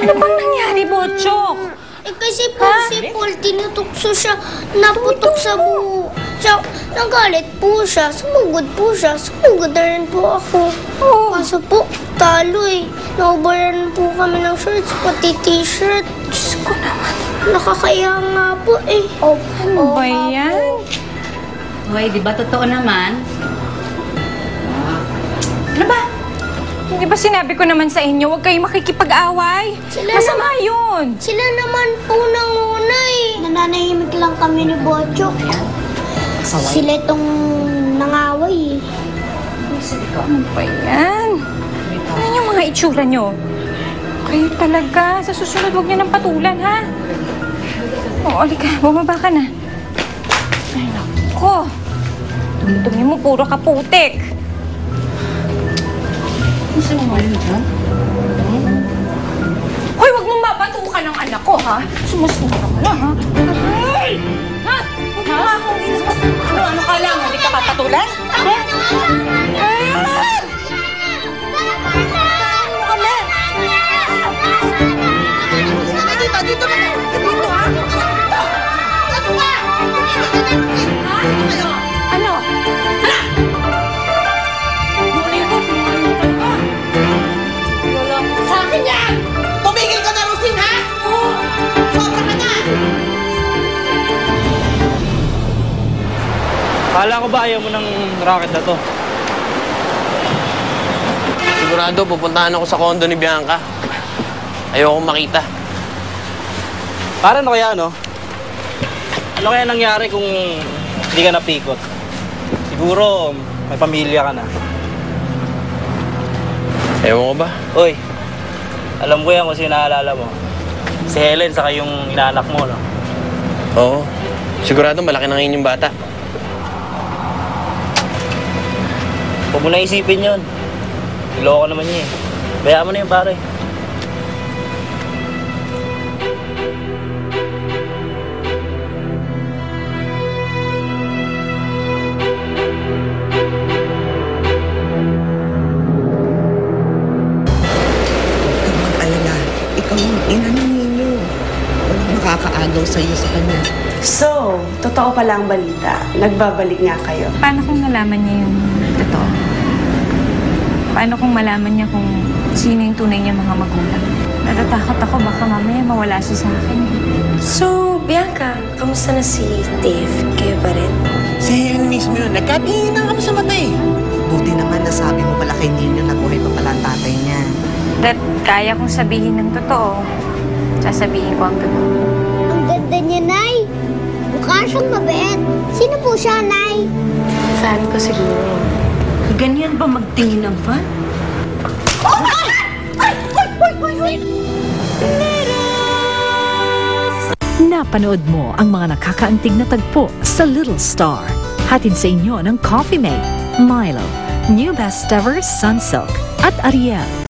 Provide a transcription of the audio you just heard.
Ano bang nangyari, Botchok? Kasi po si Paul, tinutukso siya, naputok sa buho. Siya, nagalit po siya, sumugod na rin po ako. Kaso po, talo eh. Naubaran po kami ng shirts, pati t-shirt. Diyos ko naman. Nakakaya nga po eh. Ano ba yan? Hoy, di ba totoo naman? Ano ba? Hindi ba sinabi ko naman sa inyo, huwag kayong makikipag-away? Masama yun. Sila naman po nanguna eh. Nananahimik lang kami ni Botchok. Sila itong nangaway eh. Ano ba yan? Ano yung mga itsura nyo? Kayo talaga. Sa susunod, huwag nyo ng patulan, ha? O, alika. Bumaba ka na. Ay, naku. Dumi mo, puro kaputik. Gusto mo ngayon dyan? Hoy, huwag mong mapatukan ng anak ko, ha? Sumusura ka lang, ha? Ay! Ha? Huwag mo nga akong inas. Ano ka lang? Hindi ka papatulan? Ha? Ay! Dito na! Dito, ha? Ano? Sa akin yan! Tumigil ka na, Rosine, ha? Sobra ka na! Kala ko ba ayaw mo ng racket na to? Sigurado, pupuntahan ako sa condo ni Bianca. Ayokong makita. Para ano kaya, no? Ano kaya nangyari kung hindi ka napikot? Siguro, may pamilya ka na. Ewan ko ba? Uy, alam ko yan kung sino naalala mo. Si Helen, saka yung inaanak mo, no? Oo. Sigurado, malaki na ngayon yung bata. Huwag mo na isipin yun. Iloko naman niya eh. Bayaan mo na yun, pare. Ikaw yung ina ng ninyo. Walang makakaagaw sa'yo sa kanya. So, totoo pala ang balita. Nagbabalik nga kayo. Paano kung nalaman niya yung totoo? Paano kung malaman niya kung sino yung tunay niya mga magulang? Natatakot ako baka mamaya mawala siya sa akin. So, Bianca, kamusta na si Dave? Kayo pa rin? Si Helen mismo yun. Nagkatingin kami sa mata eh. Buti naman nasabi mo pala kay Nino na buhay pa pala ang tatay niya. That kaya kong sabihin ng totoo, sasabihin ko ang totoo. Ang ganda niya, Nay. Mukha siyang mabait. Sino po siya, Nay? Fan ko siguro. Ganyan ba magtingin ng fan? Napanood mo ang mga nakakaantig na tagpo sa Little Star. Hatid sa inyo ng Coffee Mate, Milo, New Best Ever Sunsilk at Ariel.